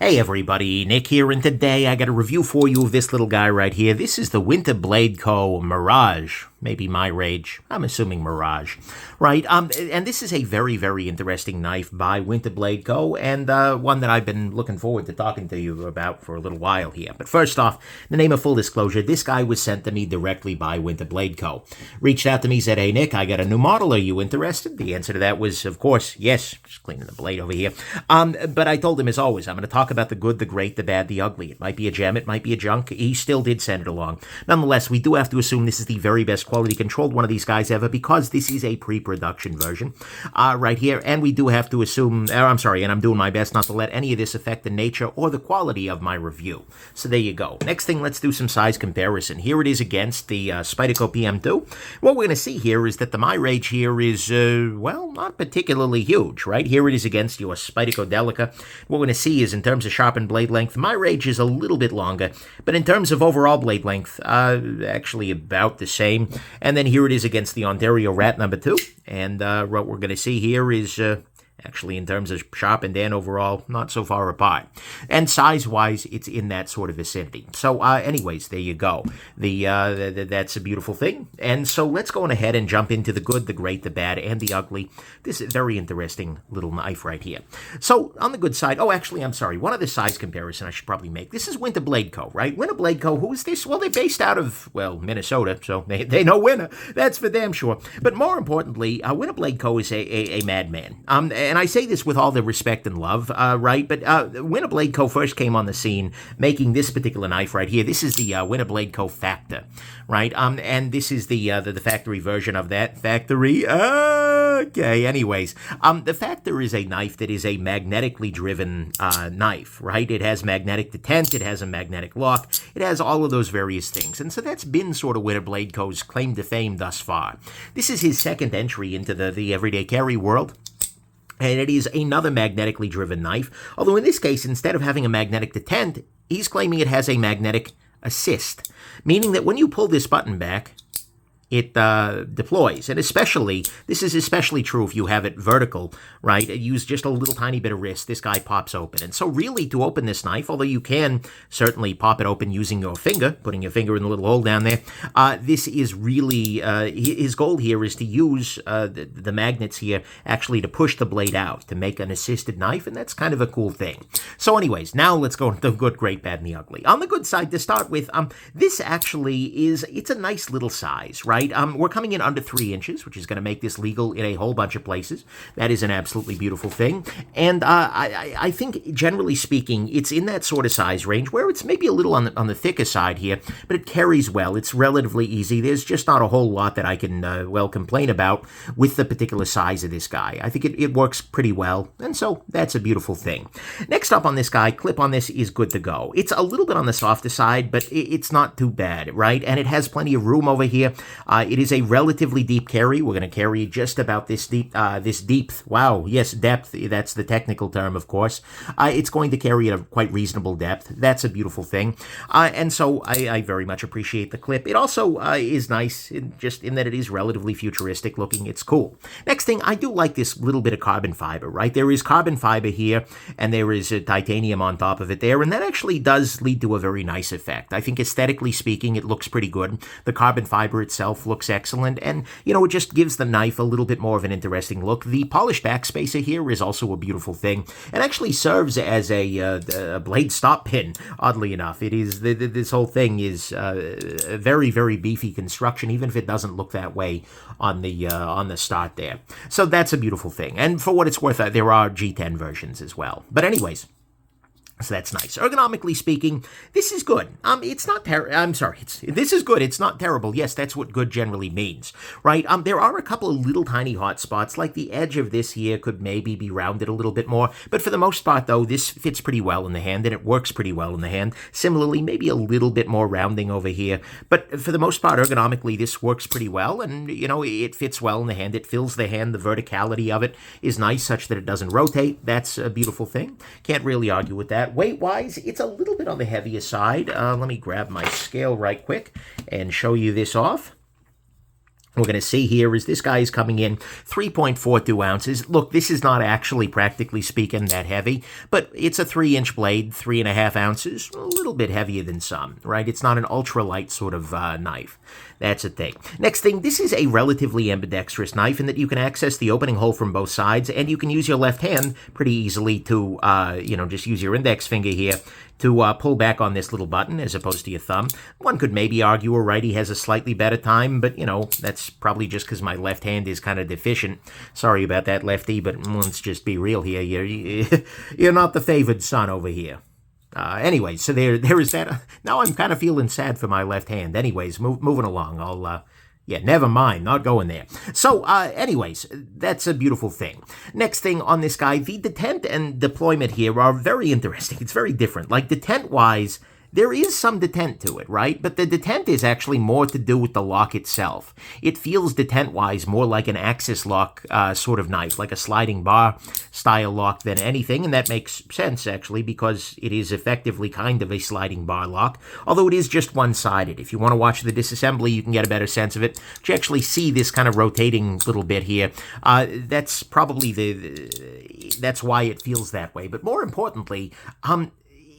Hey everybody, Nick here, and today I got a review for you of this little guy right here. This is the WinterBlade Co. Mirage. Maybe my rage. I'm assuming Mirage. Right, and this is a very, very interesting knife by WinterBlade Co. and one that I've been looking forward to talking to you about for a little while here. But first off, in the name of full disclosure, this guy was sent to me directly by WinterBlade Co. Reached out to me, said, "Hey Nick, I got a new model. Are you interested?" The answer to that was, of course, yes. Just cleaning the blade over here. But I told him, as always, I'm going to talk about the good, the great, the bad, the ugly. It might be a gem, it might be a junk. He still did send it along. Nonetheless, we do have to assume this is the very best quality controlled one of these guys ever, because this is a pre-production version right here, and we do have to assume, and I'm doing my best not to let any of this affect the nature or the quality of my review. So there you go. Next thing, let's do some size comparison. Here it is against the Spyderco PM2. What we're going to see here is that the Mirage here is, well, not particularly huge, right? Here it is against your Spyderco Delica. What we're going to see is, in terms of sharpened blade length, Mirage is a little bit longer, but in terms of overall blade length, actually about the same. And then here it is against the Ontario Rat number 2, and what we're going to see here is actually, in terms of sharpened and overall, not so far apart. And size-wise, it's in that sort of vicinity. So, anyways, there you go. That's a beautiful thing. And so let's go on ahead and jump into the good, the great, the bad, and the ugly. This is a very interesting little knife right here. So, on the good side, I'm sorry, one other size comparison I should probably make. This is WinterBlade Co., right? WinterBlade Co., who is this? Well, they're based out of, well, Minnesota, so they know winter. That's for damn sure. But more importantly, WinterBlade Co. is a madman. And I say this with all the respect and love, right? But WinterBlade Co. first came on the scene making this particular knife right here. This is the WinterBlade Co. Factor, right? And this is the factory version of that. Factory? Okay, anyways. The Factor is a knife that is a magnetically driven knife, right? It has magnetic detent, it has a magnetic lock, it has all of those various things. And so that's been sort of WinterBlade Co.'s claim to fame thus far. This is his second entry into the everyday carry world. And it is another magnetically driven knife, although in this case, instead of having a magnetic detent, he's claiming it has a magnetic assist, meaning that when you pull this button back, it deploys. And this is especially true if you have it vertical, right? Use just a little tiny bit of wrist, this guy pops open. And so really, to open this knife, although you can certainly pop it open using your finger, putting your finger in the little hole down there, this is really, his goal here is to use the magnets here actually to push the blade out, to make an assisted knife, and that's kind of a cool thing. So anyways, now let's go into the good, great, bad, and the ugly. On the good side, to start with, this actually it's a nice little size, right? We're coming in under 3 inches, which is going to make this legal in a whole bunch of places. That is an absolutely beautiful thing. And I think, generally speaking, it's in that sort of size range where it's maybe a little on the thicker side here, but it carries well. It's relatively easy. There's just not a whole lot that I can, complain about with the particular size of this guy. I think it works pretty well, and so that's a beautiful thing. Next up on this guy, clip on this is good to go. It's a little bit on the softer side, but it's not too bad, right? And it has plenty of room over here. It is a relatively deep carry. We're going to carry just about this deep, wow, yes, depth, that's the technical term, of course. It's going to carry at a quite reasonable depth. That's a beautiful thing. And so I very much appreciate the clip. It also is nice, just in that it is relatively futuristic looking. It's cool. Next thing, I do like this little bit of carbon fiber, right? There is carbon fiber here, and there is titanium on top of it there, and that actually does lead to a very nice effect. I think aesthetically speaking, it looks pretty good. The carbon fiber itself looks excellent, and, it just gives the knife a little bit more of an interesting look. The polished backspacer here is also a beautiful thing, and actually serves as a blade stop pin, oddly enough. It is, this whole thing is a very, very beefy construction, even if it doesn't look that way on the start there. So that's a beautiful thing, and for what it's worth, there are G10 versions as well. But anyways, so that's nice. Ergonomically speaking, this is good. It's not this is good. It's not terrible. Yes, that's what good generally means, right? There are a couple of little tiny hot spots, like the edge of this here could maybe be rounded a little bit more, but for the most part, though, this fits pretty well in the hand, and it works pretty well in the hand. Similarly, maybe a little bit more rounding over here, but for the most part, ergonomically, this works pretty well, and, it fits well in the hand. It fills the hand. The verticality of it is nice, such that it doesn't rotate. That's a beautiful thing. Can't really argue with that. Weight-wise, it's a little bit on the heavier side. Let me grab my scale right quick and show you this off. we're going to see here is this guy is coming in 3.42 ounces. Look, this is not actually, practically speaking, that heavy, but it's a 3-inch blade, 3.5 ounces, a little bit heavier than some, right? It's not an ultralight sort of knife. That's a thing. Next thing, this is a relatively ambidextrous knife in that you can access the opening hole from both sides, and you can use your left hand pretty easily to, just use your index finger here to pull back on this little button as opposed to your thumb. One could maybe argue a righty has a slightly better time, but, that's probably just because my left hand is kind of deficient. Sorry about that, lefty, but let's just be real here. You're not the favored son over here. Anyway, so there is that. Now I'm kind of feeling sad for my left hand. Anyways, moving along. Never mind, not going there. So, anyways, that's a beautiful thing. Next thing on this guy, the detent and deployment here are very interesting. It's very different. Like, detent-wise, there is some detent to it, right? But the detent is actually more to do with the lock itself. It feels detent-wise more like an axis lock sort of knife, like a sliding bar style lock than anything, and that makes sense, actually, because it is effectively kind of a sliding bar lock, although it is just one-sided. If you want to watch the disassembly, you can get a better sense of it. But you actually see this kind of rotating little bit here. That's probably that's why it feels that way. But more importantly,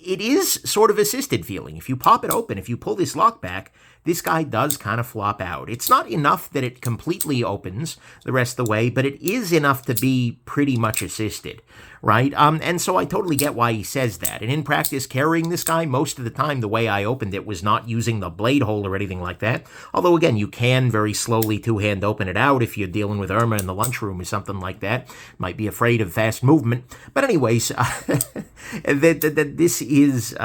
it is sort of assisted feeling. If you pop it open, if you pull this lock back, this guy does kind of flop out. It's not enough that it completely opens the rest of the way, but it is enough to be pretty much assisted, right? And so I totally get why he says that. And in practice, carrying this guy, most of the time, the way I opened it was not using the blade hole or anything like that. Although, again, you can very slowly two-hand open it out if you're dealing with Irma in the lunchroom or something like that. Might be afraid of fast movement. But anyways, this is,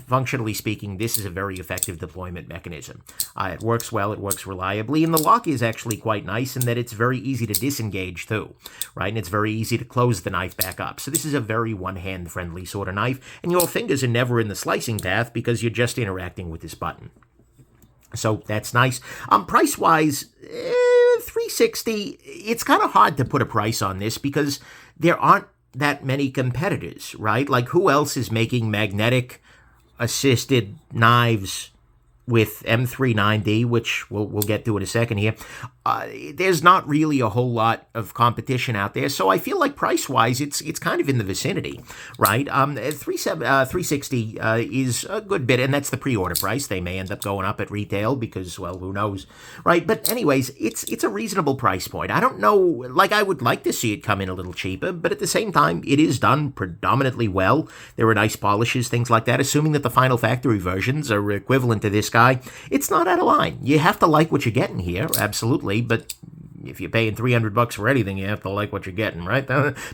functionally speaking, this is a very effective deployment mechanism. It works well, it works reliably, and the lock is actually quite nice in that it's very easy to disengage too, right? And it's very easy to close the knife back up. So this is a very one-hand friendly sort of knife, and your fingers are never in the slicing path because you're just interacting with this button. So that's nice. Price-wise, $360. It's kind of hard to put a price on this because there aren't that many competitors, right? Like, who else is making magnetic assisted knives with M390, which we'll get to in a second here? There's not really a whole lot of competition out there, so I feel like price-wise, it's kind of in the vicinity, right? $360 is a good bit, and that's the pre-order price. They may end up going up at retail because, well, who knows, right? But anyways, it's a reasonable price point. I don't know, like, I would like to see it come in a little cheaper, but at the same time, it is done predominantly well. There are nice polishes, things like that. Assuming that the final factory versions are equivalent to this guy, it's not out of line. You have to like what you're getting here, absolutely, but if you're paying $300 for anything, you have to like what you're getting, right?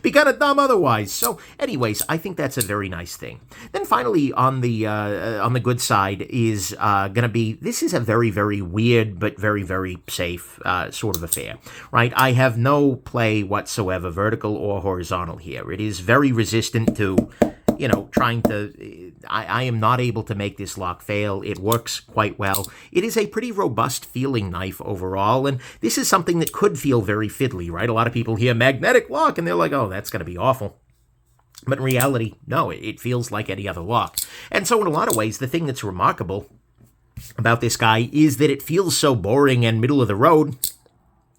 Be kind of dumb otherwise. So, anyways, I think that's a very nice thing. Then finally, on the good side is going to be, this is a very, very weird but very, very safe sort of affair, right? I have no play whatsoever, vertical or horizontal here. It is very resistant to, trying to, I am not able to make this lock fail. It works quite well. It is a pretty robust feeling knife overall, and this is something that could feel very fiddly, right? A lot of people hear magnetic lock, and they're like, oh, that's going to be awful. But in reality, no, it feels like any other lock. And so in a lot of ways, the thing that's remarkable about this guy is that it feels so boring and middle of the road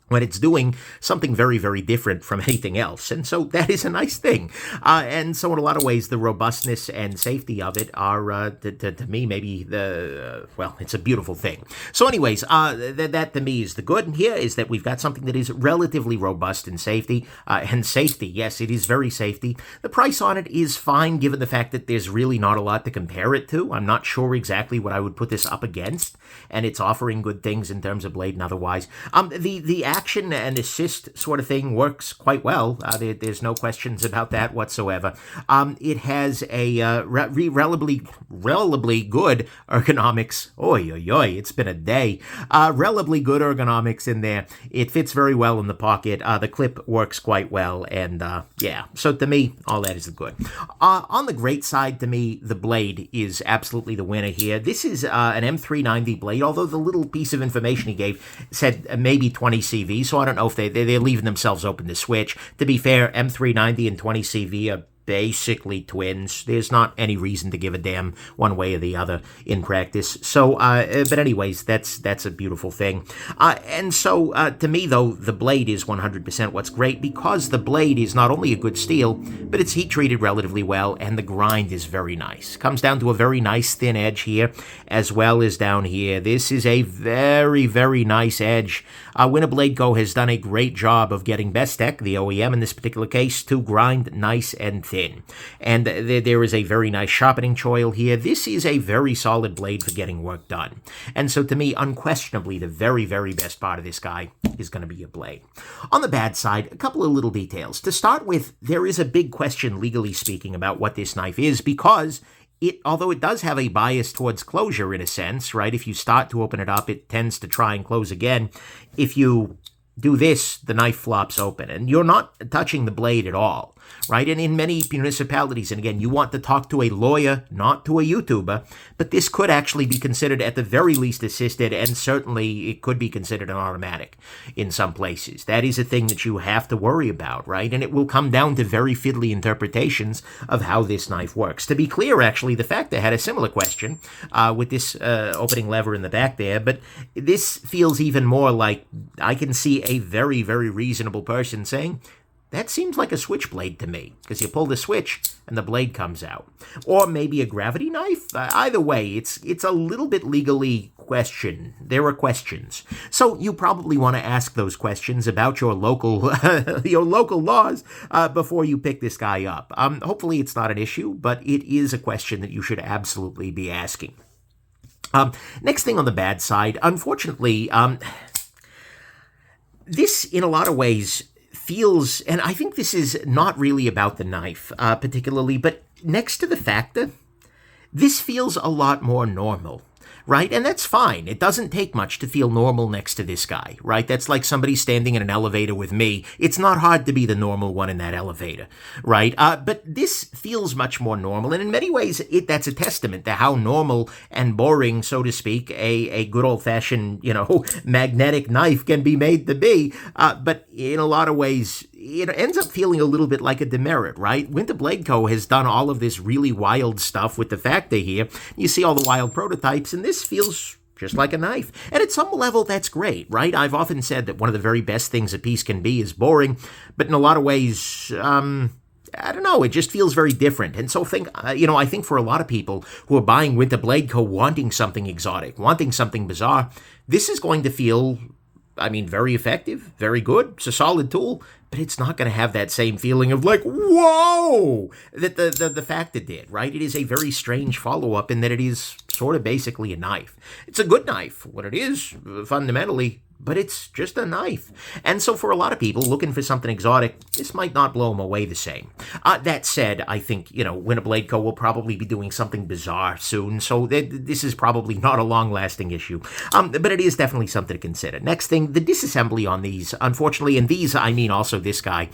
when it's doing something very, very different from anything else. And so that is a nice thing. And so in a lot of ways, the robustness and safety of it are, to me, maybe it's a beautiful thing. So anyways, that to me is the good here, is that we've got something that is relatively robust in safety. And safety, yes, it is very safety. The price on it is fine, given the fact that there's really not a lot to compare it to. I'm not sure exactly what I would put this up against, and it's offering good things in terms of blade and otherwise. The action and assist sort of thing works quite well. There's no questions about that whatsoever. It has a relatively good ergonomics. It's been a day. Relatively good ergonomics in there. It fits very well in the pocket. The clip works quite well, and so to me, all that is good. On the great side, to me, the blade is absolutely the winner here. This is an M390 blade, although the little piece of information he gave said maybe 20 CV, so I don't know if they're leaving themselves open to switch. To be fair, M390 and 20 CV are basically twins. There's not any reason to give a damn one way or the other in practice. So, but anyways, that's a beautiful thing. And so, to me, though, the blade is 100% what's great, because the blade is not only a good steel, but it's heat-treated relatively well, and the grind is very nice. Comes down to a very nice thin edge here, as well as down here. This is a very, very nice edge. WinterBlade Co. has done a great job of getting Bestech, the OEM in this particular case, to grind nice and thin. And there is a very nice sharpening choil here. This is a very solid blade for getting work done. And so to me, unquestionably, the very, very best part of this guy is going to be your blade. On the bad side, a couple of little details. To start with, there is a big question, legally speaking, about what this knife is, because although it does have a bias towards closure in a sense, right? If you start to open it up, it tends to try and close again. If you do this, the knife flops open, and you're not touching the blade at all, right? And in many municipalities, and again, you want to talk to a lawyer, not to a YouTuber, but this could actually be considered at the very least assisted, and certainly it could be considered an automatic in some places. That is a thing that you have to worry about, right? And it will come down to very fiddly interpretations of how this knife works. To be clear, actually, the Factor had a similar question with this opening lever in the back there, but this feels even more like I can see a very, very reasonable person saying, that seems like a switchblade to me, because you pull the switch and the blade comes out. Or maybe a gravity knife? Either way, it's a little bit legally questioned. There are questions. So you probably want to ask those questions about your local laws before you pick this guy up. Hopefully it's not an issue, but it is a question that you should absolutely be asking. Next thing on the bad side, unfortunately, this, in a lot of ways, feels, and I think this is not really about the knife particularly, but next to the Factor, this feels a lot more normal, right? And that's fine. It doesn't take much to feel normal next to this guy, right? That's like somebody standing in an elevator with me. It's not hard to be the normal one in that elevator, right? But this feels much more normal, and in many ways, that's a testament to how normal and boring, so to speak, a good old-fashioned, magnetic knife can be made to be. But in a lot of ways, it ends up feeling a little bit like a demerit, right? WinterBlade Co. has done all of this really wild stuff with the Factor here. You see all the wild prototypes, and this feels just like a knife. And at some level, that's great, right? I've often said that one of the very best things a piece can be is boring, but in a lot of ways, I don't know, it just feels very different. And so I think for a lot of people who are buying WinterBlade Co. wanting something exotic, wanting something bizarre, this is going to feel, very effective, very good. It's a solid tool, but it's not going to have that same feeling of like, whoa, that the Factor did, right? It is a very strange follow-up in that it is sort of basically a knife. It's a good knife, what it is, fundamentally, but it's just a knife. And so for a lot of people looking for something exotic, this might not blow them away the same. That said, I think, WinterBlade Co. will probably be doing something bizarre soon, so this is probably not a long-lasting issue. But it is definitely something to consider. Next thing, the disassembly on these, unfortunately, and these, I mean also this guy,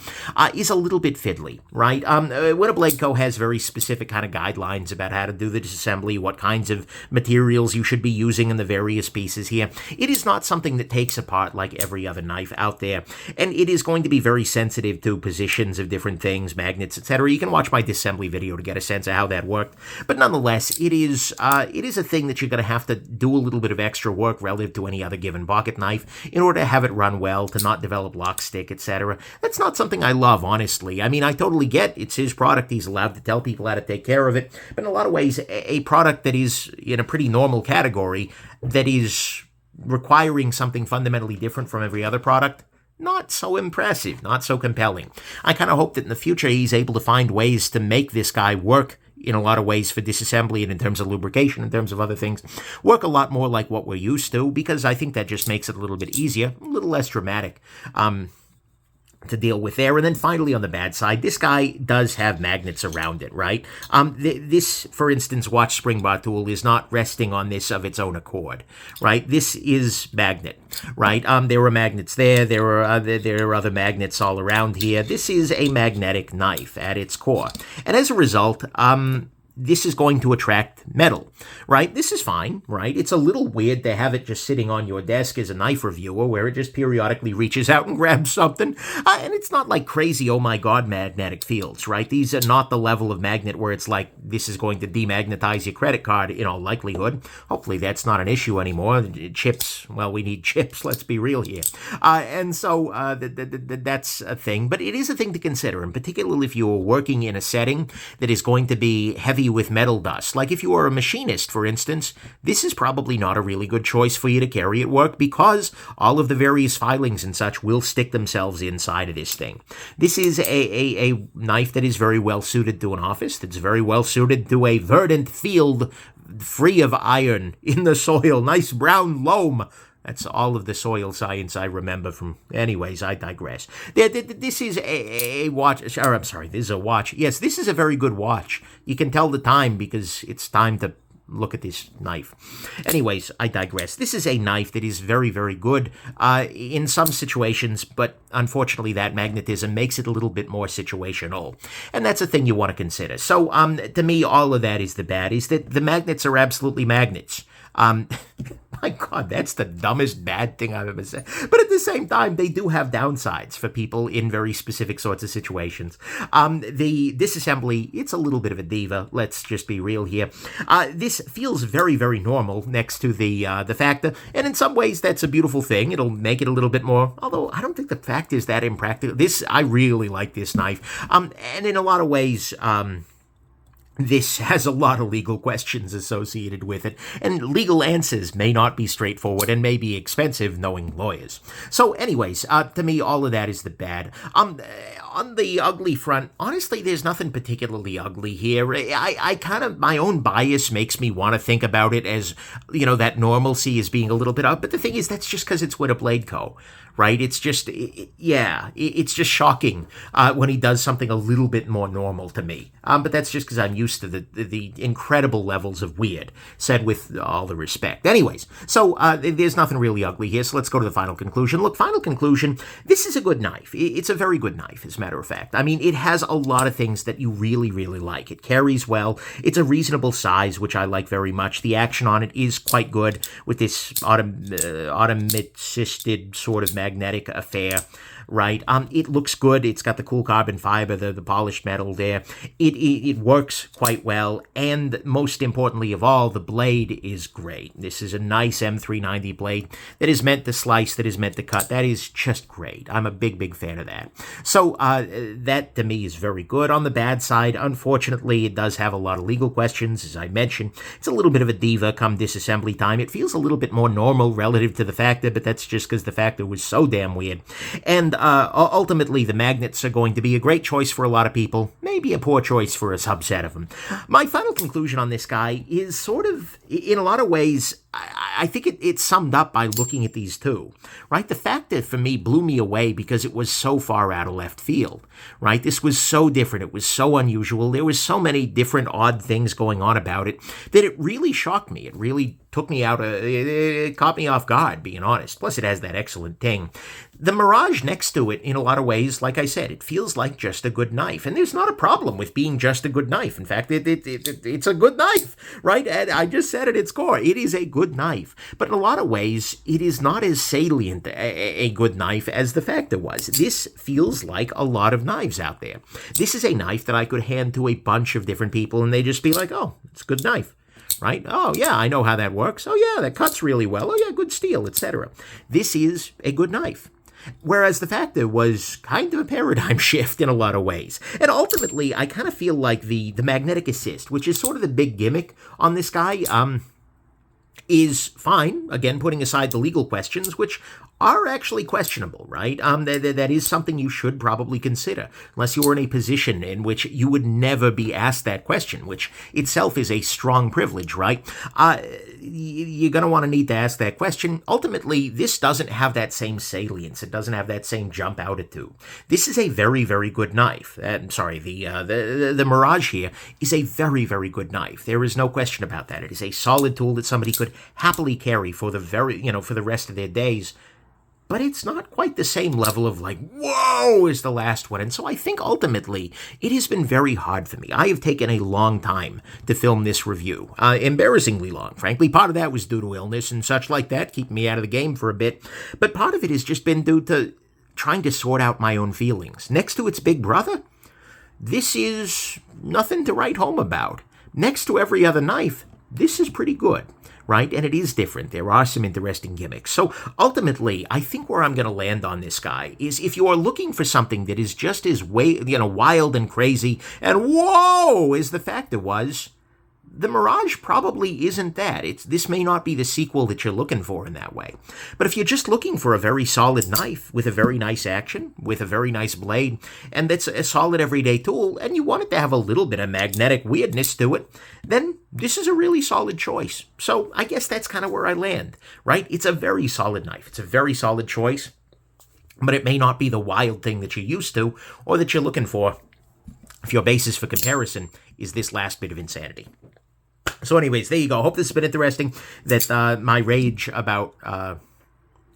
is a little bit fiddly, right? WinterBlade Co. has very specific kind of guidelines about how to do the disassembly, what kinds of materials you should be using in the various pieces here. It is not something that takes apart like every other knife out there, and it is going to be very sensitive to positions of different things, magnets, etc. You can watch my disassembly video to get a sense of how that worked, but nonetheless, it is a thing that you're going to have to do a little bit of extra work relative to any other given pocket knife in order to have it run well, to not develop lock stick, etc. That's not something I love, honestly. I totally get it's his product, he's allowed to tell people how to take care of it, but in a lot of ways, a product that is in a pretty normal category, that is requiring something fundamentally different from every other product, not so impressive, not so compelling. I kind of hope that in the future he's able to find ways to make this guy work in a lot of ways for disassembly and in terms of lubrication, in terms of other things, work a lot more like what we're used to, because I think that just makes it a little bit easier, a little less dramatic. To deal with there. And then finally on the bad side, this guy does have magnets around it, right? This, for instance, watch spring bar tool is not resting on this of its own accord, right? This is magnet, right? There are magnets there. There are other magnets all around here. This is a magnetic knife at its core. And as a result, this is going to attract metal, right? This is fine, right? It's a little weird to have it just sitting on your desk as a knife reviewer where it just periodically reaches out and grabs something. And it's not like crazy, oh my God, magnetic fields, right? These are not the level of magnet where it's like this is going to demagnetize your credit card in all likelihood. Hopefully that's not an issue anymore. Chips, well, we need chips, let's be real here. And so that's a thing, but it is a thing to consider, and particularly if you are working in a setting that is going to be heavy with metal dust. Like if you are a machinist, for instance, this is probably not a really good choice for you to carry at work because all of the various filings and such will stick themselves inside of this thing. This is a knife that is very well suited to an office, that's very well suited to a verdant field free of iron in the soil, nice brown loam. That's all of the soil science I remember from. Anyways, I digress. This is a watch. Or I'm sorry, this is a watch. Yes, this is a very good watch. You can tell the time because it's time to look at this knife. Anyways, I digress. This is a knife that is very, very good in some situations, but unfortunately that magnetism makes it a little bit more situational. And that's a thing you want to consider. So to me, all of that is the bad, is that the magnets are absolutely magnets. My God, that's the dumbest bad thing I've ever said. But at the same time, they do have downsides for people in very specific sorts of situations. The disassembly, it's a little bit of a diva. Let's just be real here. This feels very, very normal next to the Factor, and in some ways, that's a beautiful thing. It'll make it a little bit more. Although I don't think the Factor is that impractical. I really like this knife, and in a lot of ways. This has a lot of legal questions associated with it, and legal answers may not be straightforward and may be expensive, knowing lawyers. So anyways, to me, all of that is the bad. On the ugly front, honestly, there's nothing particularly ugly here. I kind of, my own bias makes me want to think about it as, that normalcy as being a little bit up, but the thing is, that's just because it's WinterBlade Co., right? It's just, it's just shocking when he does something a little bit more normal to me. But that's just because I'm used to the incredible levels of weird, said with all the respect. Anyways, so there's nothing really ugly here, so let's go to the final conclusion. Look, final conclusion, this is a good knife. It's a very good knife, as a matter of fact. I mean, it has a lot of things that you really, really like. It carries well. It's a reasonable size, which I like very much. The action on it is quite good with this automated sort of magnetic affair, right? It looks good. It's got the cool carbon fiber, the polished metal there. It works quite well, and most importantly of all, the blade is great. This is a nice M390 blade that is meant to slice, that is meant to cut. That is just great. I'm a big, big fan of that. So that, to me, is very good. On the bad side, unfortunately, it does have a lot of legal questions, as I mentioned. It's a little bit of a diva come disassembly time. It feels a little bit more normal relative to the Factor, but that's just because the Factor was so damn weird. And ultimately, the magnets are going to be a great choice for a lot of people, maybe a poor choice for a subset of them. My final conclusion on this guy is sort of, in a lot of ways, I think it's summed up by looking at these two, right? The Factor, for me, blew me away because it was so far out of left field, right? This was so different. It was so unusual. There was so many different odd things going on about it that it really shocked me. It really took me out. It caught me off guard, being honest. Plus, it has that excellent ting. The Mirage next to it, in a lot of ways, like I said, it feels like just a good knife. And there's not a problem with being just a good knife. In fact, it's a good knife, right? And I just said at its core, it is a good knife. But in a lot of ways, it is not as salient a good knife as the Factor was. This feels like a lot of knives out there. This is a knife that I could hand to a bunch of different people and they just be like, oh, it's a good knife. Right? Oh, yeah, I know how that works. Oh, yeah, that cuts really well. Oh, yeah, good steel, etc. This is a good knife. Whereas the Factor was kind of a paradigm shift in a lot of ways. And ultimately, I kind of feel like the magnetic assist, which is sort of the big gimmick on this guy, is fine, again, putting aside the legal questions, which are actually questionable, right? That is something you should probably consider, unless you were in a position in which you would never be asked that question, which itself is a strong privilege, right? You're going to want to need to ask that question. Ultimately, this doesn't have that same salience. It doesn't have that same jump out at two. This is a very, very good knife. I'm sorry, the Mirage here is a very, very good knife. There is no question about that. It is a solid tool that somebody could happily carry for the for the rest of their days. but it's not quite the same level of like, whoa, as the last one. And so I think ultimately it has been very hard for me. I have taken a long time to film this review, embarrassingly long. Frankly, part of that was due to illness and such like that, keeping me out of the game for a bit. But part of it has just been due to trying to sort out my own feelings. Next to its big brother, this is nothing to write home about. Next to every other knife, this is pretty good, right? And it is different. There are some interesting gimmicks. So ultimately, I think where I'm going to land on this guy is if you are looking for something that is just as wild and crazy and whoa as the Factor was, the Mirage probably isn't that. This may not be the sequel that you're looking for in that way. But if you're just looking for a very solid knife with a very nice action, with a very nice blade, and that's a solid everyday tool, and you want it to have a little bit of magnetic weirdness to it, then this is a really solid choice. So I guess that's kind of where I land, right? It's a very solid knife. It's a very solid choice, but it may not be the wild thing that you're used to or that you're looking for if your basis for comparison is this last bit of insanity. So anyways, there you go. Hope this has been interesting. That my rage about...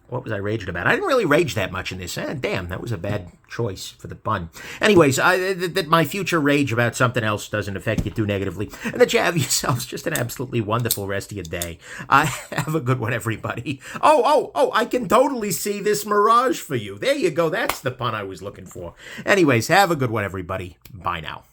what was I raging about? I didn't really rage that much in this. Damn, that was a bad choice for the pun. Anyways, that my future rage about something else doesn't affect you too negatively. And that you have yourselves just an absolutely wonderful rest of your day. Have a good one, everybody. Oh, I can totally see this Mirage for you. There you go. That's the pun I was looking for. Anyways, have a good one, everybody. Bye now.